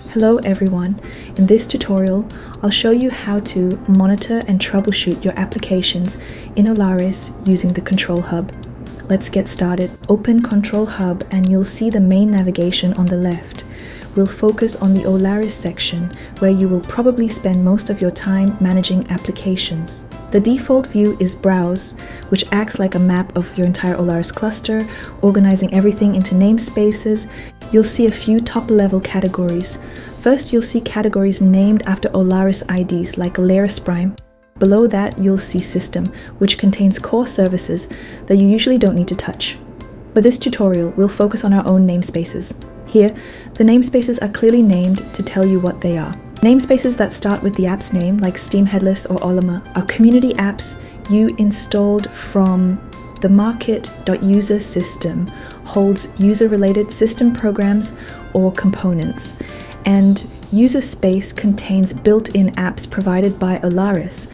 Hello everyone, in this tutorial I'll show you how to monitor and troubleshoot your applications in Olares using the Control Hub. Let's get started. Open Control Hub and you'll see the main navigation on the left. We'll focus on the Olares section where you will probably spend most of your time managing applications. The default view is Browse, which acts like a map of your entire Olares cluster, organizing everything into namespaces. You'll see a few top-level categories. First, you'll see categories named after Olares IDs like Olares Prime. Below that, you'll see System, which contains core services that you usually don't need to touch. For this tutorial, we'll focus on our own namespaces. Here, the namespaces are clearly named to tell you what they are. Namespaces that start with the app's name, like Steam Headless or Olema, are community apps you installed from the market.user system, holds user-related system programs or components, and user space contains built-in apps provided by Olares.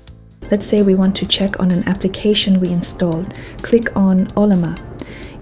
Let's say we want to check on an application we installed. Click on Olema.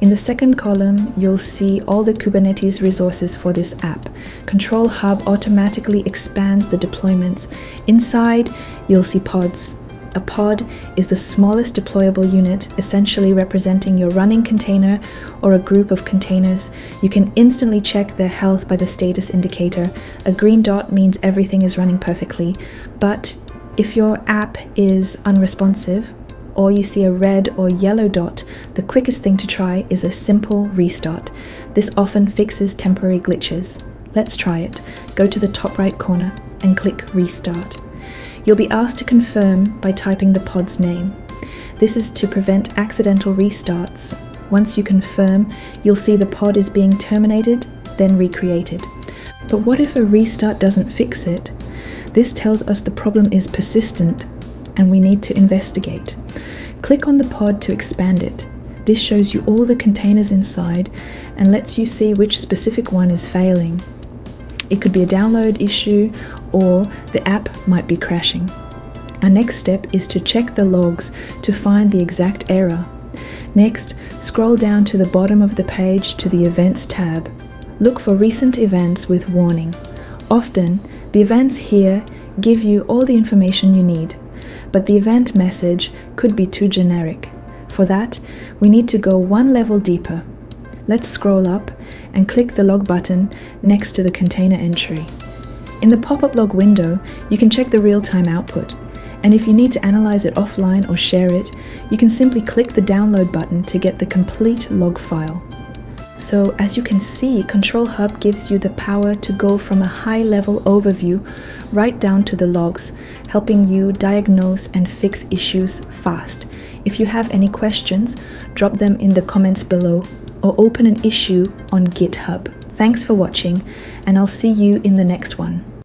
In the second column, you'll see all the Kubernetes resources for this app. Control Hub automatically expands the deployments. Inside, you'll see pods. A pod is the smallest deployable unit, essentially representing your running container or a group of containers. You can instantly check their health by the status indicator. A green dot means everything is running perfectly, but if your app is unresponsive, or you see a red or yellow dot, the quickest thing to try is a simple restart. This often fixes temporary glitches. Let's try it. Go to the top right corner and click Restart. You'll be asked to confirm by typing the pod's name. This is to prevent accidental restarts. Once you confirm, you'll see the pod is being terminated, then recreated. But what if a restart doesn't fix it? This tells us the problem is persistent and we need to investigate. Click on the pod to expand it. This shows you all the containers inside and lets you see which specific one is failing. It could be a download issue or the app might be crashing. Our next step is to check the logs to find the exact error. Next, scroll down to the bottom of the page to the Events tab. Look for recent events with warning. Often, the events here give you all the information you need, but the event message could be too generic. For that, we need to go one level deeper. Let's scroll up and click the log button next to the container entry. In the pop-up log window, you can check the real-time output, and if you need to analyze it offline or share it, you can simply click the download button to get the complete log file. So as you can see, Control Hub gives you the power to go from a high-level overview right down to the logs, helping you diagnose and fix issues fast. If you have any questions, drop them in the comments below or open an issue on GitHub. Thanks for watching, and I'll see you in the next one.